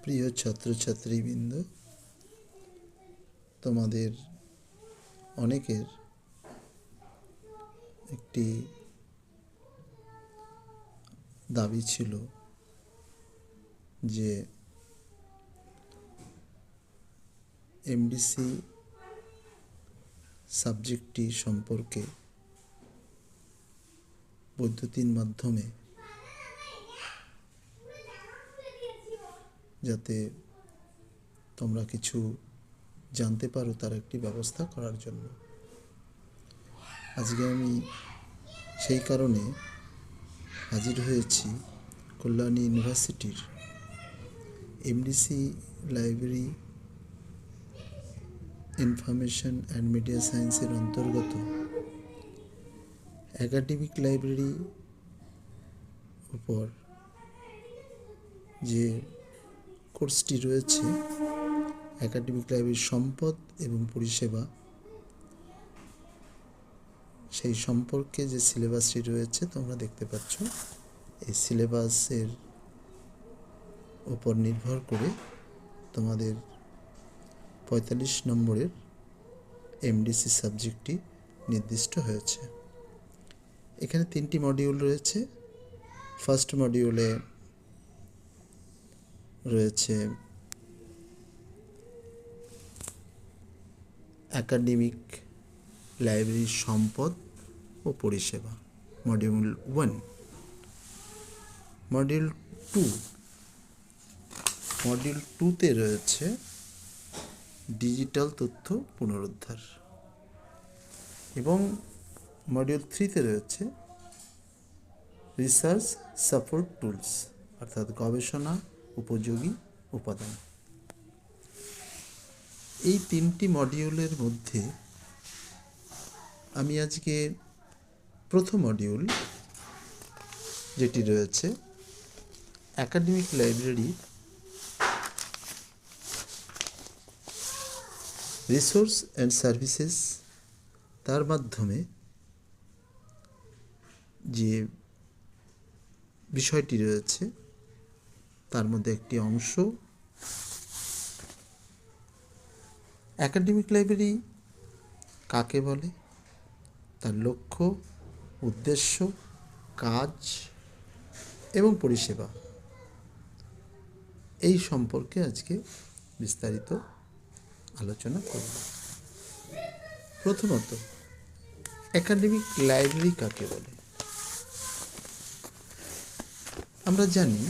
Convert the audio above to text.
প্রিয় ছাত্রছাত্রীবৃন্দ, তোমাদের অনেকের একটি দাবি ছিল যে এমডিসি সাবজেক্টটি সম্পর্কে বৈদ্যুতিন মাধ্যমে যাতে তোমরা কিছু জানতে পারো তার একটি ব্যবস্থা করার জন্য আজকে আমি সেই কারণে হাজির হয়েছি কল্যাণী ইউনিভার্সিটির MDC library information and media সায়েন্সের অন্তর্গত একাডেমিক লাইব্রেরি উপর যে কোর্সটি রয়েছে একাডেমিক লাইব্রেরির সম্পদ এবং পরিষেবা, সেই সম্পর্কে যে সিলেবাসটি রয়েছে তোমরা দেখতে পাচ্ছ। এই সিলেবাসের উপর নির্ভর করে তোমাদের 45 নম্বরের এমডিসি সাবজেক্টটি নির্দিষ্ট হয়েছে। এখানে 3টি মডিউল রয়েছে। ফার্স্ট মডিউলে রয়েছে একাডেমিক লাইব্রেরির সম্পদ ও পরিষেবা, মডিউল 1। মডিউল 2তে রয়েছে ডিজিটাল তথ্য পুনরুদ্ধার এবং মডিউল 3তে রয়েছে রিসার্চ সাপোর্ট টুলস, অর্থাৎ গবেষণা উপযোগী উপাদান। এই 3টি মডিউলের মধ্যে আমি আজকে প্রথম মডিউল যেটি রয়েছে academic library resource and services, তার মাধ্যমে যে বিষয়টি রয়েছে তার মধ্যে একটি অংশ একাডেমিক লাইব্রেরি কাকে বলে, তার লক্ষ্য, উদ্দেশ্য, কাজ এবং পরিষেবা, এই সম্পর্কে আজকে বিস্তারিত আলোচনা করব। প্রথমত, একাডেমিক লাইব্রেরি কাকে বলে? আমরা জানি